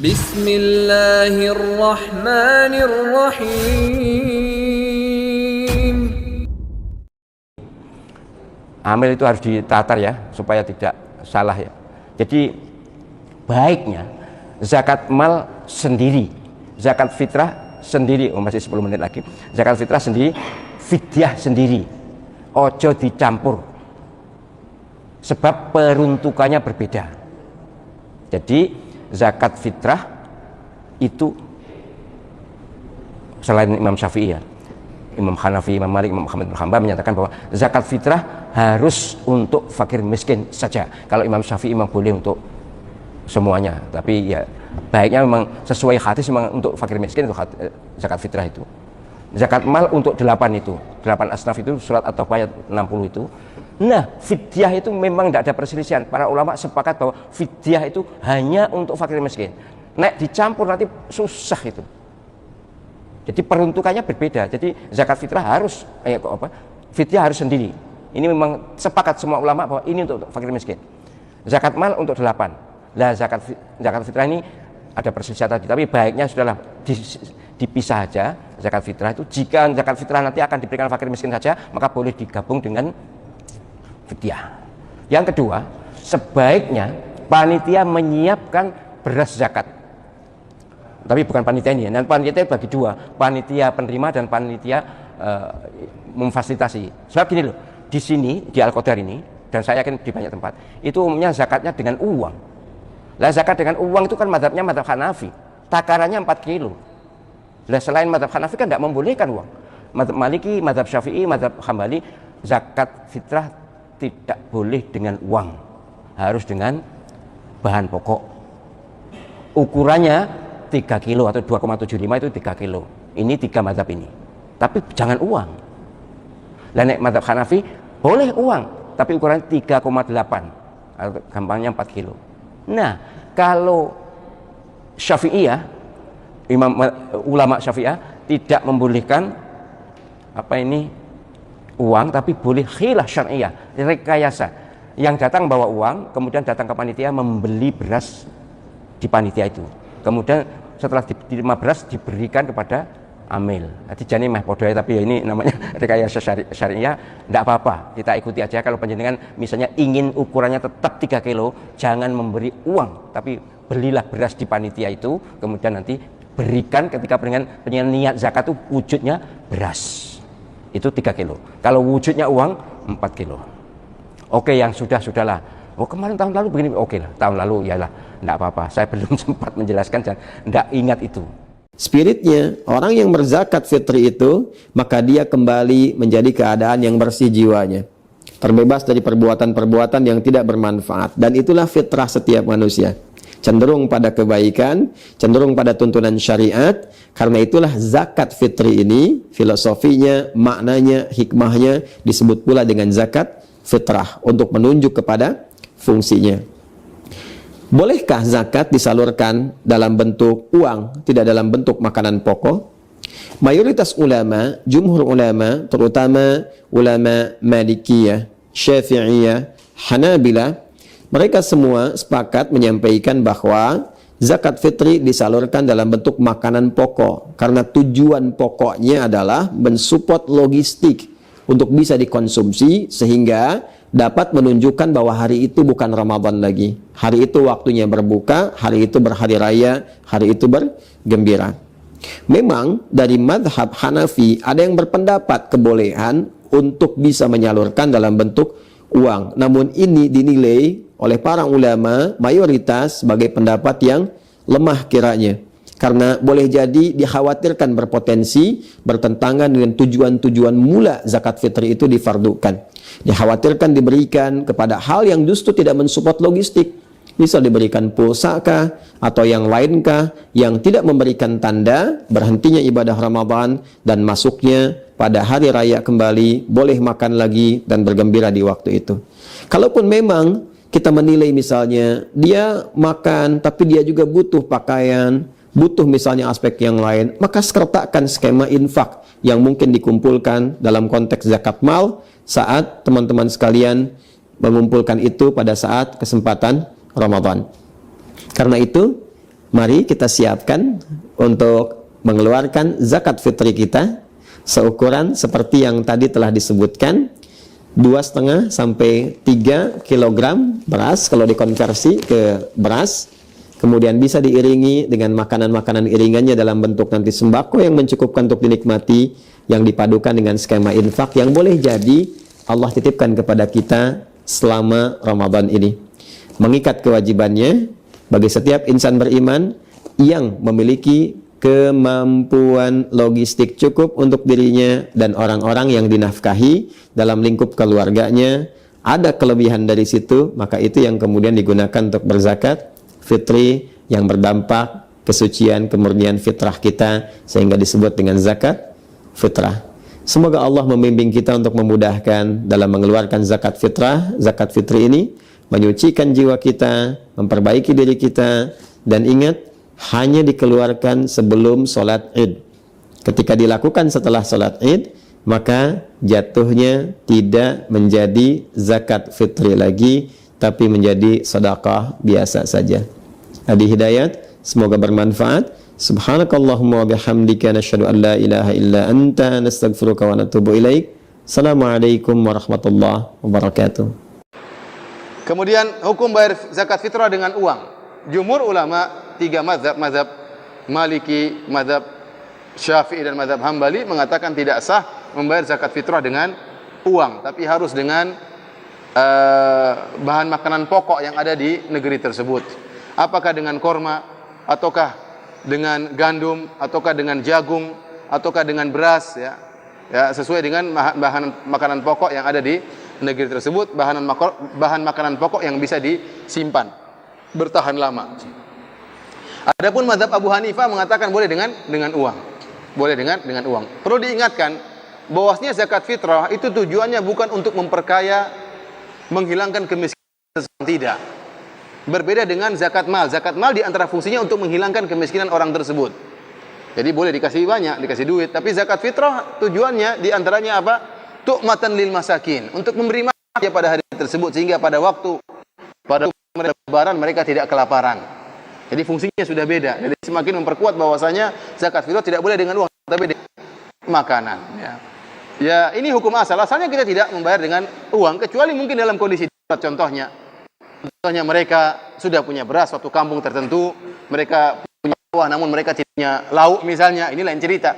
Bismillahirrahmanirrahim. Amil itu harus ditatar ya, supaya tidak salah ya. Jadi baiknya zakat mal sendiri, zakat fitrah sendiri. Oh, masih 10 menit lagi. Zakat fitrah sendiri, fidyah sendiri. Ojo dicampur. Sebab peruntukannya berbeda. Jadi zakat fitrah itu selain Imam Syafi'i ya, Imam Hanafi, Imam Malik, Imam Ahmad bin Hanbal menyatakan bahwa zakat fitrah harus untuk fakir miskin saja. Kalau Imam Syafi'i memang boleh untuk semuanya, tapi ya baiknya memang sesuai hadis memang untuk fakir miskin itu zakat fitrah itu. Zakat mal untuk 8 itu, 8 asnaf itu surat At-Taubah ayat 60 itu. Nah, fidyah itu memang tidak ada perselisihan. Para ulama sepakat bahwa fidyah itu hanya untuk fakir miskin. Nek dicampur nanti susah itu. Jadi peruntukannya berbeda. Jadi zakat fitrah harus fidyah harus sendiri. Ini memang sepakat semua ulama bahwa ini untuk fakir miskin. Zakat mal untuk 8. Lah zakat fitrah ini ada perselisihan tadi, tapi baiknya sudahlah dipisah saja zakat fitrah itu. Jika zakat fitrah nanti akan diberikan fakir miskin saja, maka boleh digabung dengan fidyah. Yang kedua, sebaiknya panitia menyiapkan beras zakat. Tapi bukan panitia ini, dan panitia bagi dua, panitia penerima dan panitia memfasilitasi. Sebab gini loh, di sini di Al-Qadar ini, dan saya yakin di banyak tempat, itu umumnya zakatnya dengan uang. Lah zakat dengan uang itu kan mazhabnya mazhab Hanafi, takarannya 4 kilo. Lah selain mazhab Hanafi kan tidak membolehkan uang. Mazhab Maliki, mazhab Syafi'i, mazhab Hambali, zakat fitrah tidak boleh dengan uang, harus dengan bahan pokok. Ukurannya 3 kilo atau 2,75 itu 3 kilo. Ini 3 mazhab ini. Tapi jangan uang. Lah nek mazhab Hanafi boleh uang, tapi ukurannya 3,8 atau gampangnya 4 kilo. Nah, kalau Syafi'iyah, ulama Syafi'iyah tidak membolehkan uang, tapi boleh khilah syar'iyah, rekayasa. Yang datang bawa uang, kemudian datang ke panitia membeli beras di panitia itu. Kemudian setelah diterima beras diberikan kepada amil. Jadi jane meh podoe, tapi ya ini namanya rekayasa syariah, tidak apa-apa. Kita ikuti aja. Kalau panjenengan misalnya ingin ukurannya tetap 3 kilo, jangan memberi uang, tapi belilah beras di panitia itu, kemudian nanti berikan ketika pengen niat zakat itu wujudnya beras. Itu 3 kilo. Kalau wujudnya uang 4 kilo. Oke, yang sudahlah. Oh, kemarin tahun lalu begini. Oke lah, tahun lalu yalah, enggak apa-apa. Saya belum sempat menjelaskan dan enggak ingat itu. Spiritnya, orang yang berzakat fitri itu, maka dia kembali menjadi keadaan yang bersih jiwanya, terbebas dari perbuatan-perbuatan yang tidak bermanfaat. Dan itulah fitrah setiap manusia, cenderung pada kebaikan, cenderung pada tuntunan syariat. Karena itulah zakat fitri ini, filosofinya, maknanya, hikmahnya disebut pula dengan zakat fitrah, untuk menunjuk kepada fungsinya. Bolehkah zakat disalurkan dalam bentuk uang, tidak dalam bentuk makanan pokok? Mayoritas ulama, jumhur ulama, terutama ulama Malikiyah, Syafi'iyah, Hanabilah, mereka semua sepakat menyampaikan bahwa zakat fitri disalurkan dalam bentuk makanan pokok, karena tujuan pokoknya adalah mensupport logistik untuk bisa dikonsumsi, sehingga dapat menunjukkan bahwa hari itu bukan Ramadan lagi. Hari itu waktunya berbuka, hari itu berhari raya, hari itu bergembira. Memang dari madhab Hanafi ada yang berpendapat kebolehan untuk bisa menyalurkan dalam bentuk uang. Namun ini dinilai oleh para ulama mayoritas sebagai pendapat yang lemah kiranya. Karena boleh jadi dikhawatirkan berpotensi bertentangan dengan tujuan-tujuan mula zakat fitri itu difardukan. Dikhawatirkan diberikan kepada hal yang justru tidak mensupport logistik. Misal diberikan pulsakah atau yang lainkah yang tidak memberikan tanda berhentinya ibadah Ramadan dan masuknya pada hari raya kembali, boleh makan lagi dan bergembira di waktu itu. Kalaupun memang kita menilai misalnya dia makan tapi dia juga butuh pakaian, butuh misalnya aspek yang lain, maka sertakan skema infak yang mungkin dikumpulkan dalam konteks zakat mal saat teman-teman sekalian mengumpulkan itu pada saat kesempatan Ramadan. Karena itu Mari kita siapkan untuk mengeluarkan zakat fitri kita seukuran seperti yang tadi telah disebutkan, 2,5 sampai 3 kilogram beras kalau dikonversi ke beras. Kemudian bisa diiringi dengan makanan-makanan iringannya dalam bentuk nanti sembako yang mencukupkan untuk dinikmati, yang dipadukan dengan skema infak yang boleh jadi Allah titipkan kepada kita selama Ramadan ini. Mengikat kewajibannya bagi setiap insan beriman yang memiliki kemampuan logistik cukup untuk dirinya dan orang-orang yang dinafkahi dalam lingkup keluarganya, ada kelebihan dari situ, maka itu yang kemudian digunakan untuk berzakat fitri yang berdampak kesucian, kemurnian fitrah kita, sehingga disebut dengan zakat fitrah. Semoga Allah membimbing kita untuk memudahkan dalam mengeluarkan zakat fitrah, zakat fitri ini, menyucikan jiwa kita, memperbaiki diri kita, dan ingat, hanya dikeluarkan sebelum sholat id. Ketika dilakukan setelah sholat id, maka jatuhnya tidak menjadi zakat fitri lagi, tapi menjadi sedekah biasa saja. Hadi hidayat, semoga bermanfaat. Subhanakallahumma wa bihamdika nasyhadu an la ilaha illa anta nastaghfiruka wa natubu ilaik. Assalamualaikum warahmatullahi wabarakatuh. Kemudian hukum bayar zakat fitrah dengan uang. Jumhur ulama 3 mazhab, mazhab Maliki, mazhab Syafi'i dan mazhab Hambali mengatakan tidak sah membayar zakat fitrah dengan uang, tapi harus dengan bahan makanan pokok yang ada di negeri tersebut. Apakah dengan korma, ataukah dengan gandum, ataukah dengan jagung, ataukah dengan beras, ya sesuai dengan bahan makanan pokok yang ada di negeri tersebut, bahan makanan pokok yang bisa disimpan bertahan lama. Adapun mazhab Abu Hanifah mengatakan boleh dengan uang. Boleh dengan uang. Perlu diingatkan bahwasanya zakat fitrah itu tujuannya bukan untuk memperkaya, menghilangkan kemiskinan, tidak. Berbeda dengan zakat mal. Zakat mal di antara fungsinya untuk menghilangkan kemiskinan orang tersebut. Jadi boleh dikasih banyak, dikasih duit, tapi zakat fitrah tujuannya di antaranya apa? Tu'matan lil masakin, untuk memberi makan pada hari tersebut, sehingga pada lebaran mereka tidak kelaparan. Jadi fungsinya sudah beda. Jadi semakin memperkuat bahwasanya zakat fitrah tidak boleh dengan uang, tapi dengan makanan. Ya, ini hukum asal. Asalnya kita tidak membayar dengan uang, kecuali mungkin dalam kondisi darurat. Contohnya mereka sudah punya beras suatu kampung tertentu, mereka punya sawah namun mereka tidak punya lauk misalnya, ini lain cerita.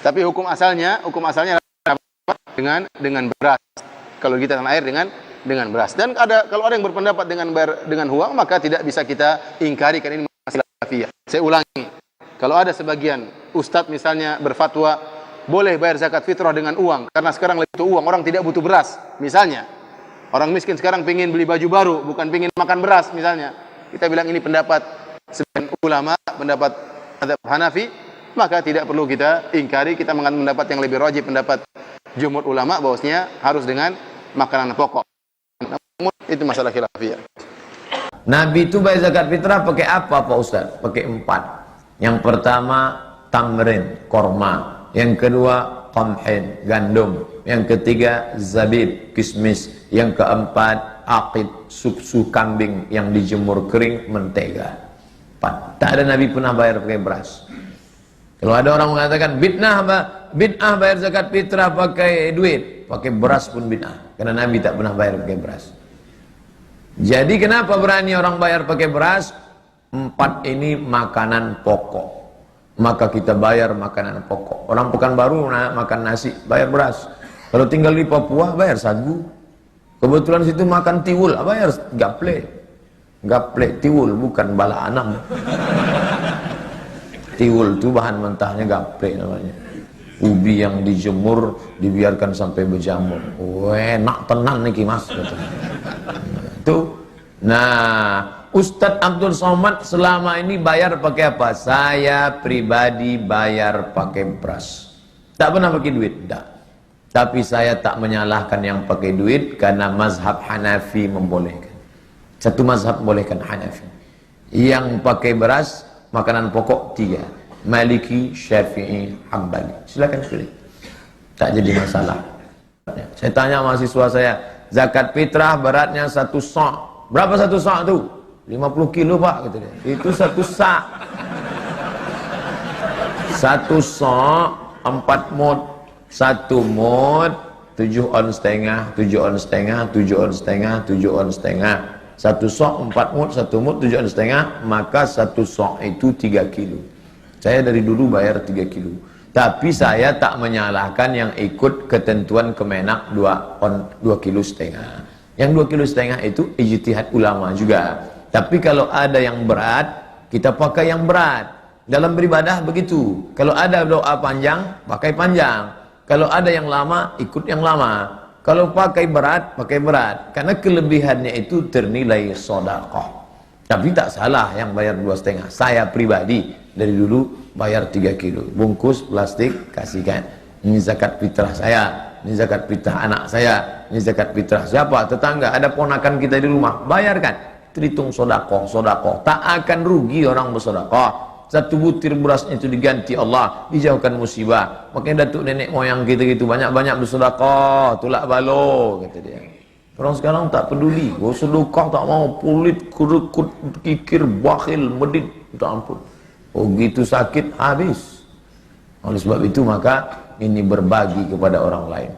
Tapi hukum asalnya dengan beras. Kalau kita tanah air dengan beras. Dan kalau ada yang berpendapat dengan uang, maka tidak bisa kita ingkari, karena ini masalah khilafiyah. Saya ulangi, kalau ada sebagian ustadz misalnya berfatwa boleh bayar zakat fitrah dengan uang, karena sekarang lebih butuh uang, orang tidak butuh beras misalnya. Orang miskin sekarang pengen beli baju baru, bukan pengen makan beras misalnya. Kita bilang ini pendapat sebagian ulama, pendapat mazhab Hanafi, maka tidak perlu kita ingkari. Kita mengambil pendapat yang lebih rajih, pendapat jumhur ulama, bahwasanya harus dengan makanan pokok. Namun itu masalah khilafiyah. Nabi itu bayar zakat fitrah pakai apa Pak Ustaz? Pakai 4. Yang pertama tamrin, korma. Yang kedua qamhin, gandum. Yang ketiga zabib, kismis. Yang keempat aqid, susu kambing yang dijemur kering, mentega. 4. Tak ada Nabi pernah bayar pakai beras. Kalau ada orang mengatakan bid'ah bayar zakat fitrah pakai duit, pakai beras pun bid'ah, karena Nabi tak pernah bayar pakai beras. Jadi kenapa berani orang bayar pakai beras? 4 ini makanan pokok, maka kita bayar makanan pokok. Orang Pekanbaru makan nasi, bayar beras. Kalau tinggal di Papua, bayar sagu. Kebetulan situ makan tiwul, bayar gaple. Gaple tiwul, bukan bala anam. Tiwul itu bahan mentahnya gaple namanya. Ubi yang dijemur, dibiarkan sampai berjamur. Enak tenan nih mas. Nah, Ustadz Abdul Somad selama ini bayar pakai apa? Saya pribadi bayar pakai beras. Tak pernah pakai duit, tak. Tapi saya tak menyalahkan yang pakai duit, karena mazhab Hanafi membolehkan. Satu mazhab membolehkan, Hanafi. Yang pakai beras, makanan pokok 3. Maliki, Syafi'i, Hambali. Silakan pilih. Tak jadi masalah. Saya tanya mahasiswa saya, zakat fitrah beratnya 1 sa'. Berapa 1 sa' itu? 50 kilo pak, gitu dia. Itu satu sak. Satu sok 4 mut. 1 mut 7 on setengah, 7 on setengah, 7 on setengah, 7 on setengah. 1 sok 4 mut, 1 mut 7 on setengah, maka 1 sok itu 3 kilo. Saya dari dulu bayar 3 kilo. Tapi saya tak menyalahkan yang ikut ketentuan Kemenak 2 kilo setengah. Yang 2 kilo setengah itu ijtihad ulama juga. Tapi kalau ada yang berat, kita pakai yang berat. Dalam beribadah begitu. Kalau ada doa panjang, pakai panjang. Kalau ada yang lama, ikut yang lama. Kalau pakai berat, pakai berat. Karena kelebihannya itu ternilai sedekah. Tapi tak salah yang bayar 2,5. Saya pribadi dari dulu bayar 3 kilo. Bungkus plastik, kasihkan. Ini zakat fitrah saya. Ini zakat fitrah anak saya. Ini zakat fitrah siapa? Tetangga. Ada ponakan kita di rumah. Bayarkan. Terhitung sedekah, sedekah. Tak akan rugi orang bersedekah. 1 butir beras itu diganti Allah, dijauhkan musibah. Makanya datuk nenek moyang kita gitu banyak-banyak bersedekah, tulak balo, kata dia. Orang sekarang tak peduli, sedekah tak mau, pelit, kerekut, kikir, bakhil, medit, tak ampun. Oh gitu sakit habis. Oleh sebab itu maka ini berbagi kepada orang lain.